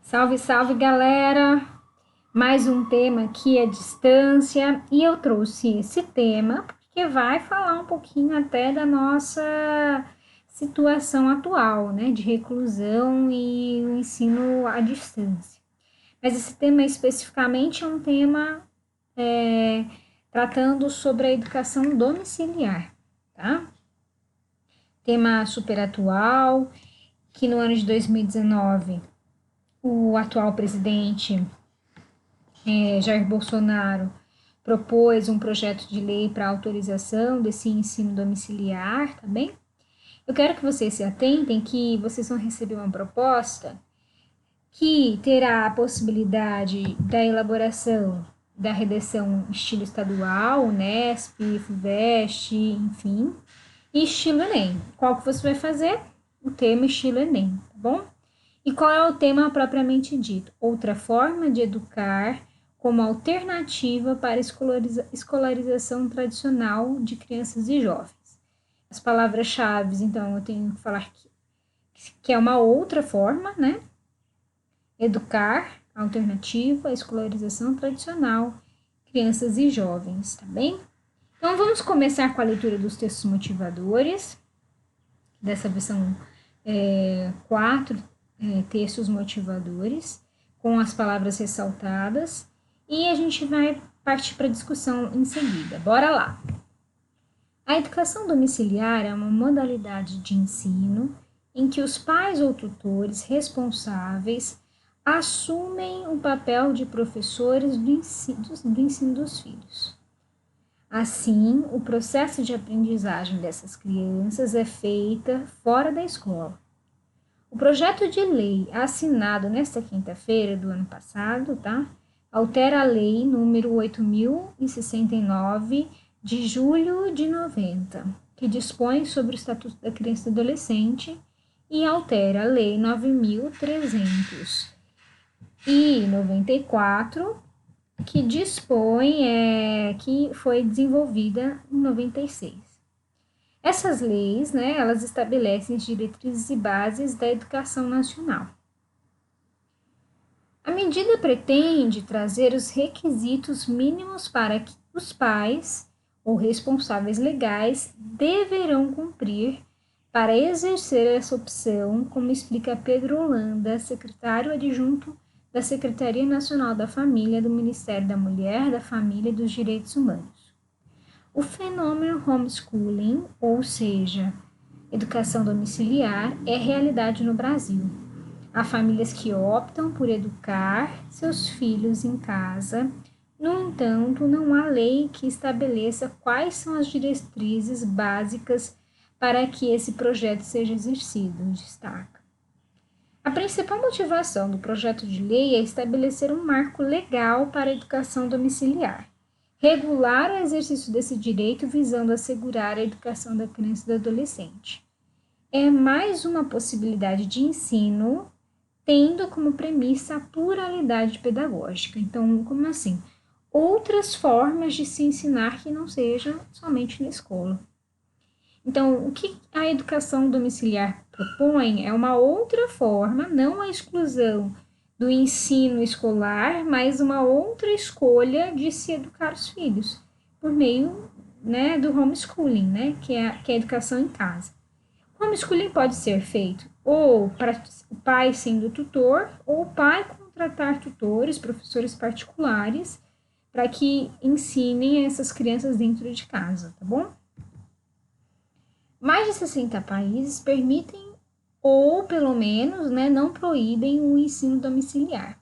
Salve, salve, galera! Mais um tema aqui é distância e eu trouxe esse tema porque vai falar um pouquinho até da nossa situação atual, né, de reclusão e o ensino à distância. Mas esse tema especificamente é um tema é, tratando sobre a educação domiciliar, tá? Tema super atual, que no ano de 2019 o atual presidente Jair Bolsonaro propôs um projeto de lei para autorização desse ensino domiciliar, tá bem? Eu quero que vocês se atentem que vocês vão receber uma proposta que terá a possibilidade da elaboração da redação estilo estadual, Unesp, FUVEST, enfim, e estilo Enem. Qual que você vai fazer? O tema estilo Enem, tá bom? E qual é o tema propriamente dito? Outra forma de educar como alternativa para a escolarização tradicional de crianças e jovens. As palavras-chave, então, eu tenho que falar que é uma outra forma, né? Educar, alternativa, escolarização tradicional, crianças e jovens, tá bem? Então, vamos começar com a leitura dos textos motivadores, dessa versão 4, textos motivadores, com as palavras ressaltadas, e a gente vai partir para a discussão em seguida. Bora lá! A educação domiciliar é uma modalidade de ensino em que os pais ou tutores responsáveis assumem o papel de professores do ensino dos filhos. Assim, o processo de aprendizagem dessas crianças é feita fora da escola. O projeto de lei assinado nesta quinta-feira do ano passado, tá? Altera a lei número 8.069 de julho de 90, que dispõe sobre o Estatuto da Criança e do Adolescente, e altera a lei 9.394, que dispõe, que foi desenvolvida em 96. Essas leis, né, elas estabelecem as diretrizes e bases da educação nacional. A medida pretende trazer os requisitos mínimos para que os pais ou responsáveis legais deverão cumprir para exercer essa opção, como explica Pedro Holanda, secretário adjunto da Secretaria Nacional da Família do Ministério da Mulher, da Família e dos Direitos Humanos. O fenômeno homeschooling, ou seja, educação domiciliar, é realidade no Brasil. Há famílias que optam por educar seus filhos em casa. No entanto, não há lei que estabeleça quais são as diretrizes básicas para que esse projeto seja exercido, destaca. A principal motivação do projeto de lei é estabelecer um marco legal para a educação domiciliar, regular o exercício desse direito visando assegurar a educação da criança e do adolescente. É mais uma possibilidade de ensino, tendo como premissa a pluralidade pedagógica. Então, como assim? Outras formas de se ensinar que não seja somente na escola. Então, o que a educação domiciliar propõe é uma outra forma, não a exclusão do ensino escolar, mas uma outra escolha de se educar os filhos, por meio, né, do homeschooling, né, que é a educação em casa. O homeschooling pode ser feito ou para o pai sendo tutor, ou o pai contratar tutores, professores particulares, para que ensinem essas crianças dentro de casa, tá bom? Mais de 60 países permitem, ou pelo menos, né, não proíbem o ensino domiciliar,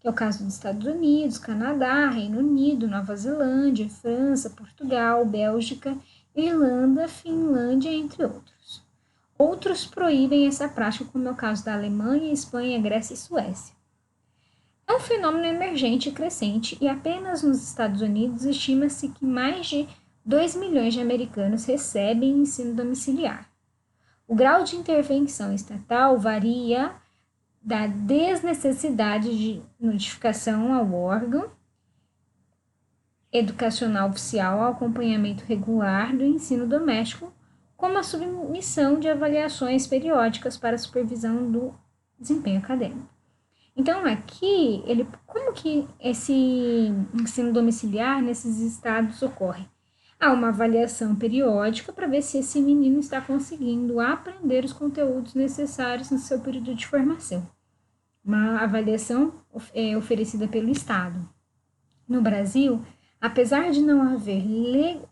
que é o caso dos Estados Unidos, Canadá, Reino Unido, Nova Zelândia, França, Portugal, Bélgica, Irlanda, Finlândia, entre outros. Outros proíbem essa prática, como é o caso da Alemanha, Espanha, Grécia e Suécia. É um fenômeno emergente e crescente, e apenas nos Estados Unidos estima-se que mais de 2 milhões de americanos recebem ensino domiciliar. O grau de intervenção estatal varia da desnecessidade de notificação ao órgão educacional oficial ao acompanhamento regular do ensino doméstico, como a submissão de avaliações periódicas para a supervisão do desempenho acadêmico. Então, aqui, como que esse ensino domiciliar nesses estados ocorre? Há uma avaliação periódica para ver se esse menino está conseguindo aprender os conteúdos necessários no seu período de formação. Uma avaliação oferecida pelo Estado. No Brasil, apesar de não haver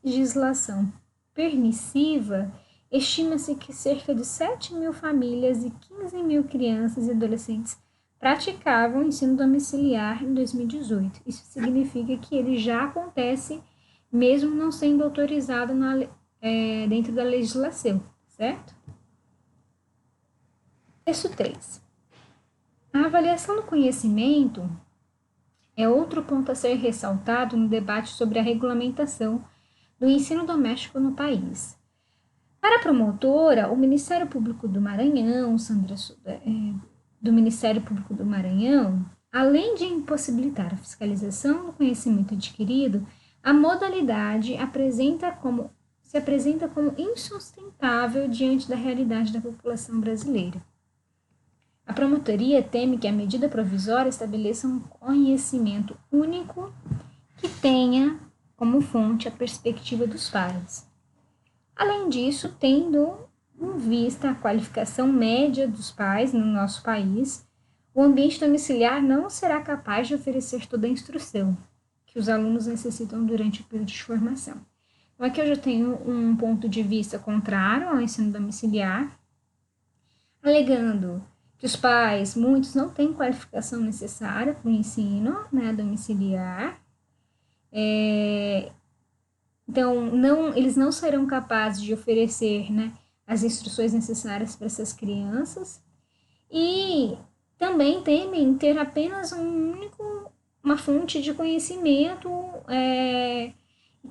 legislação permissiva, estima-se que cerca de 7 mil famílias e 15 mil crianças e adolescentes praticavam ensino domiciliar em 2018. Isso significa que ele já acontece mesmo não sendo autorizado dentro da legislação, certo? Texto 3. A avaliação do conhecimento é outro ponto a ser ressaltado no debate sobre a regulamentação do ensino doméstico no país. Para a promotora, o Ministério Público do Maranhão, do Ministério Público do Maranhão, além de impossibilitar a fiscalização do conhecimento adquirido, a modalidade se apresenta como insustentável diante da realidade da população brasileira. A promotoria teme que a medida provisória estabeleça um conhecimento único que tenha como fonte a perspectiva dos pais. Além disso, tendo em vista a qualificação média dos pais no nosso país, o ambiente domiciliar não será capaz de oferecer toda a instrução que os alunos necessitam durante o período de formação. Então, aqui eu já tenho um ponto de vista contrário ao ensino domiciliar, alegando que os pais, muitos, não têm qualificação necessária para o ensino domiciliar. Então, eles não serão capazes de oferecer as instruções necessárias para essas crianças. E também temem ter apenas uma fonte de conhecimento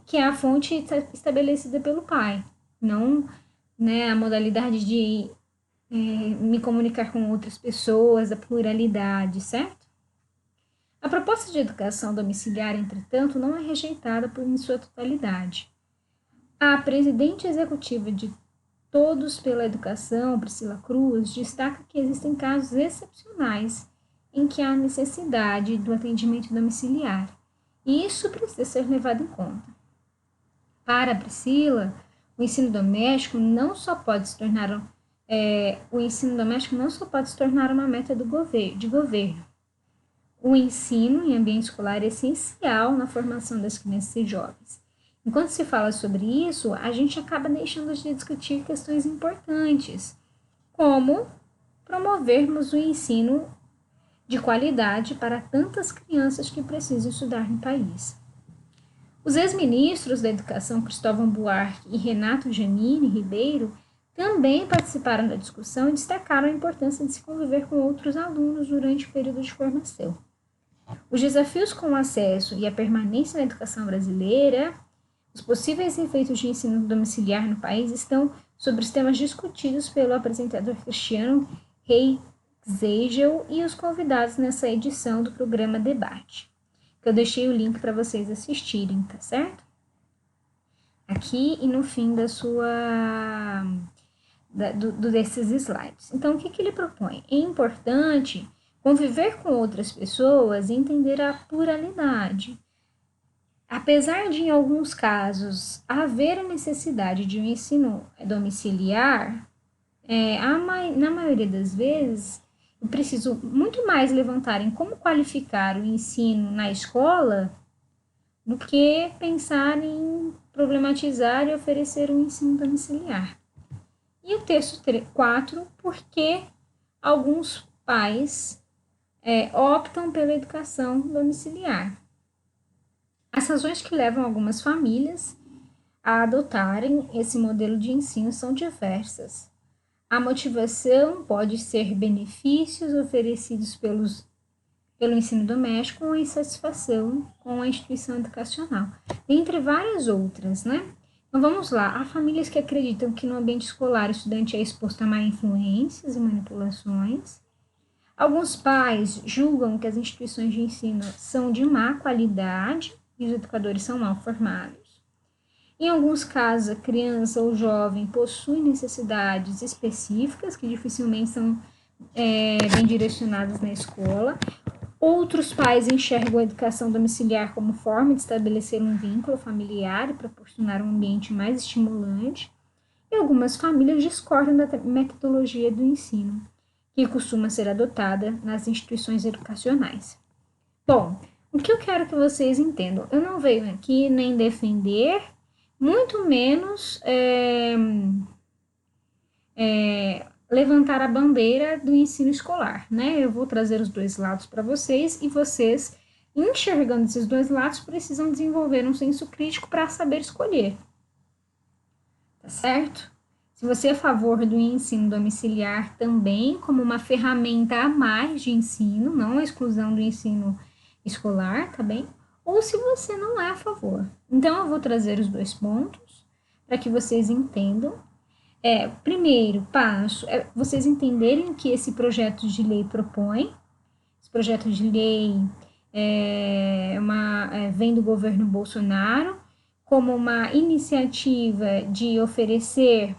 que é a fonte estabelecida pelo pai, não a modalidade de me comunicar com outras pessoas, a pluralidade, certo? A proposta de educação domiciliar, entretanto, não é rejeitada em sua totalidade. A presidente executiva de Todos pela Educação, Priscila Cruz, destaca que existem casos excepcionais em que há necessidade do atendimento domiciliar, e isso precisa ser levado em conta. Para a Priscila, o ensino doméstico não só pode se tornar uma meta de governo. O ensino em ambiente escolar é essencial na formação das crianças e jovens. Enquanto se fala sobre isso, a gente acaba deixando de discutir questões importantes, como promovermos o ensino de qualidade para tantas crianças que precisam estudar no país. Os ex-ministros da Educação, Cristóvão Buarque e Renato Janine Ribeiro, também participaram da discussão e destacaram a importância de se conviver com outros alunos durante o período de formação. Os desafios com o acesso e a permanência na educação brasileira, os possíveis efeitos de ensino domiciliar no país estão sobre os temas discutidos pelo apresentador Cristiano Reisegel e os convidados nessa edição do programa Debate, que eu deixei o link para vocês assistirem, tá certo? Aqui e no fim desses slides. Então, o que ele propõe? É importante conviver com outras pessoas e entender a pluralidade. Apesar de, em alguns casos, haver a necessidade de um ensino domiciliar, na maioria das vezes, eu preciso muito mais levantar em como qualificar o ensino na escola do que pensar em problematizar e oferecer um ensino domiciliar. E o texto 4, por que alguns pais optam pela educação domiciliar. As razões que levam algumas famílias a adotarem esse modelo de ensino são diversas. A motivação pode ser benefícios oferecidos pelo ensino doméstico ou a insatisfação com a instituição educacional, entre várias outras, Então vamos lá, há famílias que acreditam que no ambiente escolar o estudante é exposto a má influências e manipulações. Alguns pais julgam que as instituições de ensino são de má qualidade e os educadores são mal formados. Em alguns casos, a criança ou jovem possui necessidades específicas que dificilmente são bem direcionadas na escola. Outros pais enxergam a educação domiciliar como forma de estabelecer um vínculo familiar e proporcionar um ambiente mais estimulante. E algumas famílias discordam da metodologia do ensino, que costuma ser adotada nas instituições educacionais. Bom, o que eu quero que vocês entendam? Eu não venho aqui nem defender, muito menos levantar a bandeira do ensino escolar, né? Eu vou trazer os dois lados para vocês e vocês, enxergando esses dois lados, precisam desenvolver um senso crítico para saber escolher. Tá certo? Se você é a favor do ensino domiciliar também como uma ferramenta a mais de ensino, não a exclusão do ensino escolar, tá bem? Ou se você não é a favor. Então, eu vou trazer os dois pontos para que vocês entendam. Primeiro passo é vocês entenderem o que esse projeto de lei propõe. Esse projeto de lei vem do governo Bolsonaro como uma iniciativa de oferecer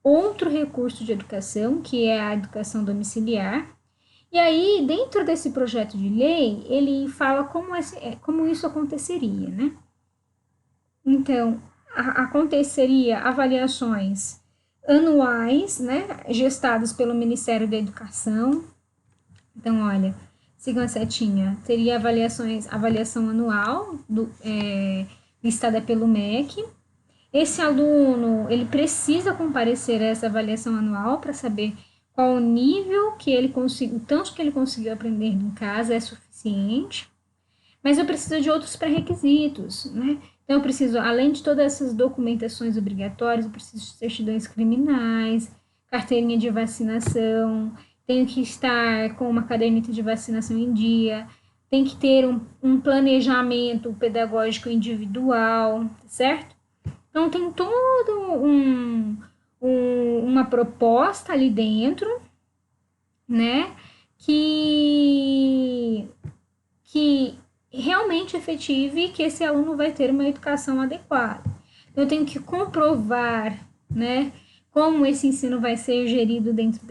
outro recurso de educação, que é a educação domiciliar. E aí, dentro desse projeto de lei, ele fala como isso aconteceria, né? Então, aconteceria avaliações anuais, né, gestadas pelo Ministério da Educação. Então, olha, sigam a setinha, teria avaliação anual listada pelo MEC. Esse aluno, ele precisa comparecer a essa avaliação anual para saber qual o nível que ele conseguiu, o tanto que ele conseguiu aprender em casa é suficiente. Mas eu preciso de outros pré-requisitos, né? Então, eu preciso, além de todas essas documentações obrigatórias, eu preciso de certidões criminais, carteirinha de vacinação, tenho que estar com uma caderneta de vacinação em dia, tem que ter um planejamento pedagógico individual, certo? Então, tem todo uma proposta ali dentro, né, que realmente efetive que esse aluno vai ter uma educação adequada. Eu tenho que comprovar, né, como esse ensino vai ser gerido dentro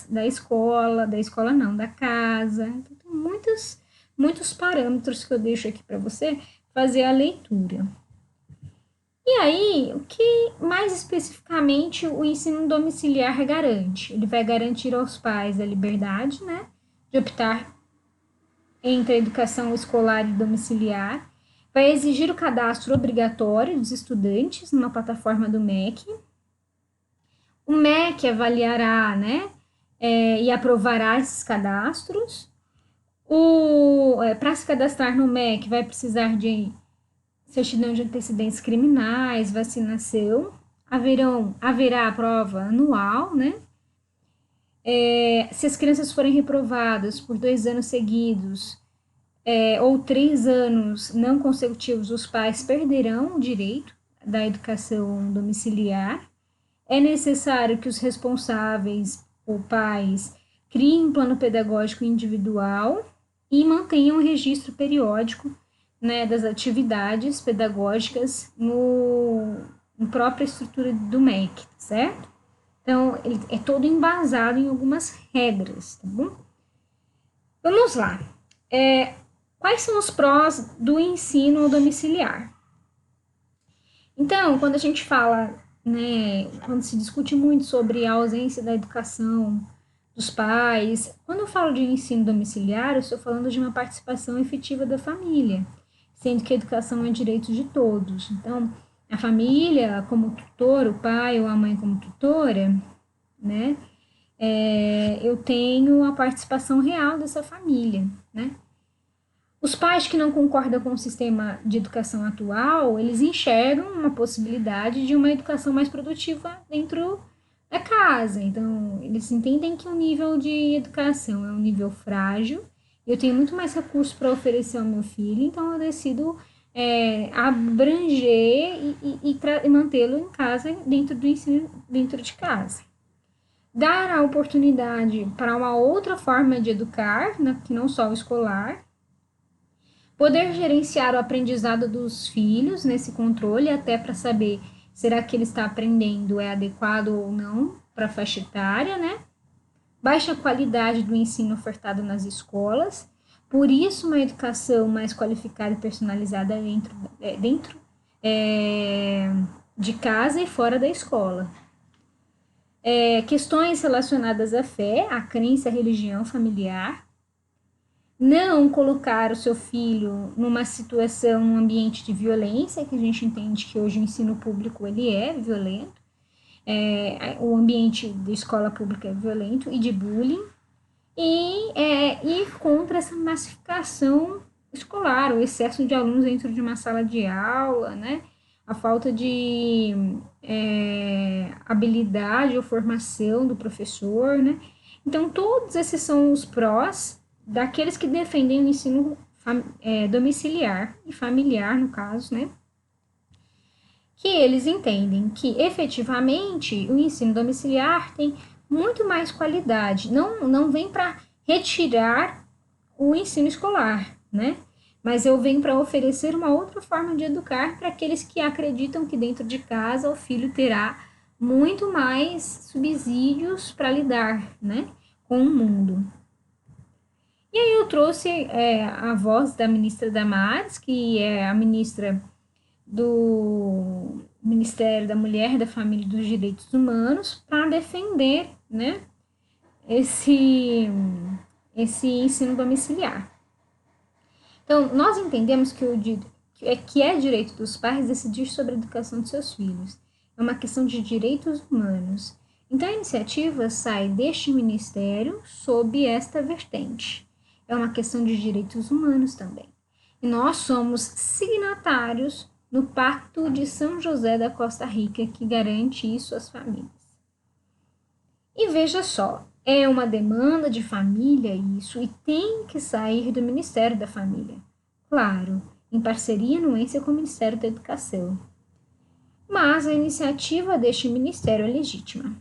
da escola não, da casa. Então, tem muitos parâmetros que eu deixo aqui para você fazer a leitura. E aí, o que mais especificamente o ensino domiciliar garante? Ele vai garantir aos pais a liberdade, né, de optar entre a educação escolar e domiciliar, vai exigir o cadastro obrigatório dos estudantes numa plataforma do MEC. O MEC avaliará, né, e aprovará esses cadastros. Para se cadastrar no MEC, vai precisar de certidão de antecedentes criminais, vacinação. Haverá a prova anual, né? Se as crianças forem reprovadas por 2 anos seguidos ou 3 anos não consecutivos, os pais perderão o direito da educação domiciliar. É necessário que os responsáveis ou pais criem um plano pedagógico individual e mantenham um registro periódico, né, das atividades pedagógicas na própria estrutura do MEC, certo? Então, ele é todo embasado em algumas regras, tá bom? Vamos lá. Quais são os prós do ensino domiciliar? Então, quando a gente fala, né, quando se discute muito sobre a ausência da educação dos pais, quando eu falo de ensino domiciliar, eu estou falando de uma participação efetiva da família, sendo que a educação é direito de todos. Então, a família como tutor, o pai ou a mãe como tutora, né, eu tenho a participação real dessa família, né. Os pais que não concordam com o sistema de educação atual, eles enxergam uma possibilidade de uma educação mais produtiva dentro da casa. Então, eles entendem que o nível de educação é um nível frágil, eu tenho muito mais recursos para oferecer ao meu filho, então eu decido abranger e mantê-lo em casa, dentro do ensino, dentro de casa. Dar a oportunidade para uma outra forma de educar, né, que não só o escolar. Poder gerenciar o aprendizado dos filhos nesse controle, até para saber será que ele está aprendendo é adequado ou não para a faixa etária, né? baixa qualidade do ensino ofertado nas escolas, por isso uma educação mais qualificada e personalizada dentro de casa e fora da escola. Questões relacionadas à fé, à crença, à religião familiar. Não colocar o seu filho numa situação, num ambiente de violência, que a gente entende que hoje o ensino público ele é violento. O ambiente da escola pública é violento e de bullying. E ir contra essa massificação escolar, o excesso de alunos dentro de uma sala de aula, né? A falta de habilidade ou formação do professor, né? Então, todos esses são os prós daqueles que defendem o ensino domiciliar e familiar, no caso, né? Que eles entendem que, efetivamente, o ensino domiciliar tem muito mais qualidade, não vem para retirar o ensino escolar, né? Mas eu venho para oferecer uma outra forma de educar para aqueles que acreditam que dentro de casa o filho terá muito mais subsídios para lidar, né, com o mundo. E aí eu trouxe a voz da ministra Damares, que é a ministra do Ministério da Mulher, da Família e dos Direitos Humanos, para defender, né, esse ensino domiciliar. Então, nós entendemos que é direito dos pais decidir sobre a educação de seus filhos. É uma questão de direitos humanos. Então, a iniciativa sai deste ministério sob esta vertente. É uma questão de direitos humanos também. E nós somos signatários no Pacto de São José da Costa Rica, que garante isso às famílias. E veja só, é uma demanda de família isso, e tem que sair do Ministério da Família. Claro, em parceria anuência com o Ministério da Educação. Mas a iniciativa deste ministério é legítima.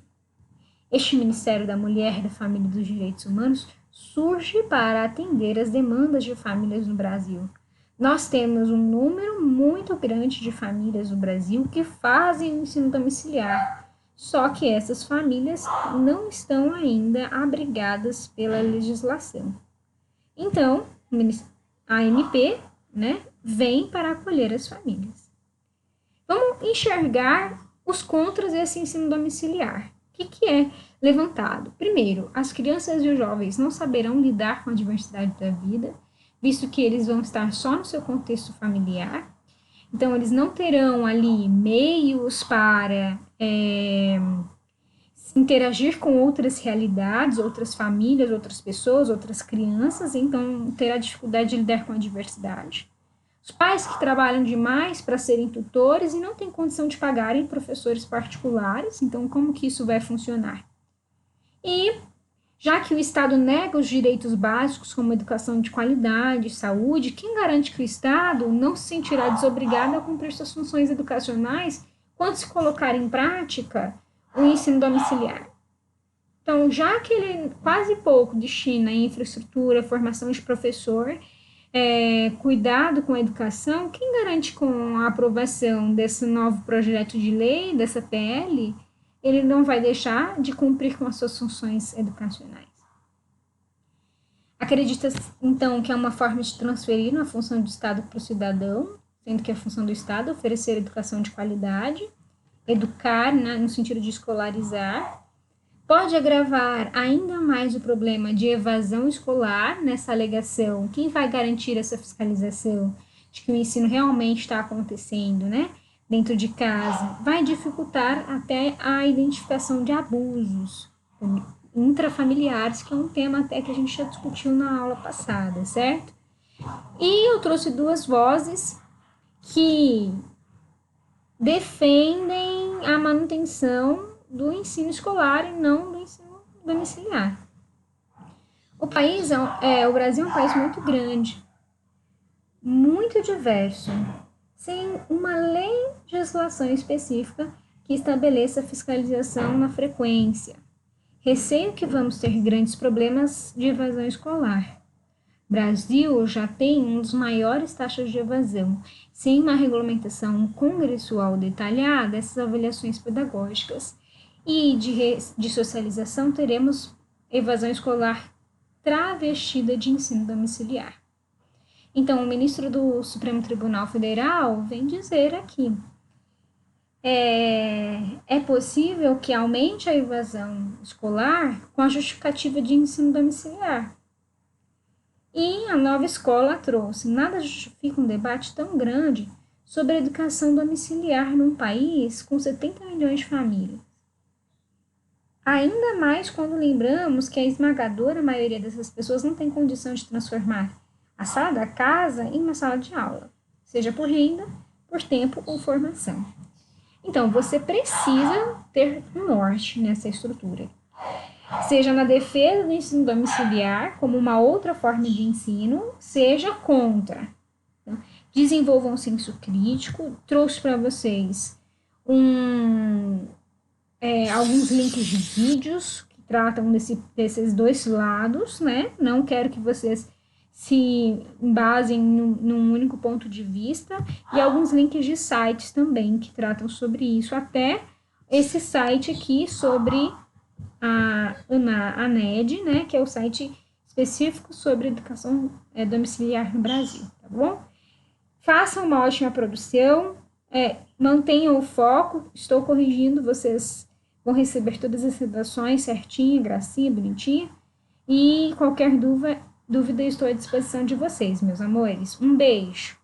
Este Ministério da Mulher, da Família e dos Direitos Humanos surge para atender as demandas de famílias no Brasil. Nós temos um número muito grande de famílias no Brasil que fazem o ensino domiciliar, só que essas famílias não estão ainda abrigadas pela legislação. Então, a ANP, né, vem para acolher as famílias. Vamos enxergar os contras desse ensino domiciliar. O que é levantado? Primeiro, as crianças e os jovens não saberão lidar com a diversidade da vida, visto que eles vão estar só no seu contexto familiar. Então, eles não terão ali meios para interagir com outras realidades, outras famílias, outras pessoas, outras crianças, então terá dificuldade de lidar com a diversidade. Os pais que trabalham demais para serem tutores e não têm condição de pagarem professores particulares, então como que isso vai funcionar? E já que o Estado nega os direitos básicos como educação de qualidade, saúde, quem garante que o Estado não se sentirá desobrigado a cumprir suas funções educacionais quando se colocar em prática o ensino domiciliar? Então, já que ele quase pouco destina em infraestrutura, formação de professor, cuidado com a educação, quem garante com a aprovação desse novo projeto de lei, dessa PL, ele não vai deixar de cumprir com as suas funções educacionais? Acredita, então, que é uma forma de transferir uma função do Estado para o cidadão, sendo que a função do Estado é oferecer educação de qualidade, educar, né, no sentido de escolarizar. Pode agravar ainda mais o problema de evasão escolar nessa alegação. Quem vai garantir essa fiscalização de que o ensino realmente está acontecendo, né, dentro de casa? Vai dificultar até a identificação de abusos intrafamiliares, que é um tema até que a gente já discutiu na aula passada, certo? E eu trouxe duas vozes que defendem a manutenção do ensino escolar e não do ensino domiciliar. O Brasil é um país muito grande, muito diverso, sem uma legislação específica que estabeleça a fiscalização na frequência. Receio que vamos ter grandes problemas de evasão escolar. O Brasil já tem um dos maiores taxas de evasão. Sem uma regulamentação congressual detalhada, essas avaliações pedagógicas e de socialização, teremos evasão escolar travestida de ensino domiciliar. Então, o ministro do Supremo Tribunal Federal vem dizer aqui, é possível que aumente a evasão escolar com a justificativa de ensino domiciliar. E a nova escola trouxe, nada justifica um debate tão grande sobre a educação domiciliar num país com 70 milhões de famílias. Ainda mais quando lembramos que a esmagadora maioria dessas pessoas não tem condição de transformar a sala da casa em uma sala de aula, seja por renda, por tempo ou formação. Então, você precisa ter um norte nessa estrutura. Seja na defesa do ensino domiciliar, como uma outra forma de ensino, seja contra. Desenvolvam um senso crítico. Trouxe para vocês alguns links de vídeos que tratam desses dois lados, né? Não quero que vocês se basem num único ponto de vista, e alguns links de sites também que tratam sobre isso, até esse site aqui sobre a ANED, né, que é o site específico sobre educação domiciliar no Brasil, tá bom? Façam uma ótima produção, mantenham o foco, estou corrigindo, vocês vão receber todas as redações certinha, gracinha, bonitinha, e qualquer dúvida estou à disposição de vocês, meus amores. Um beijo!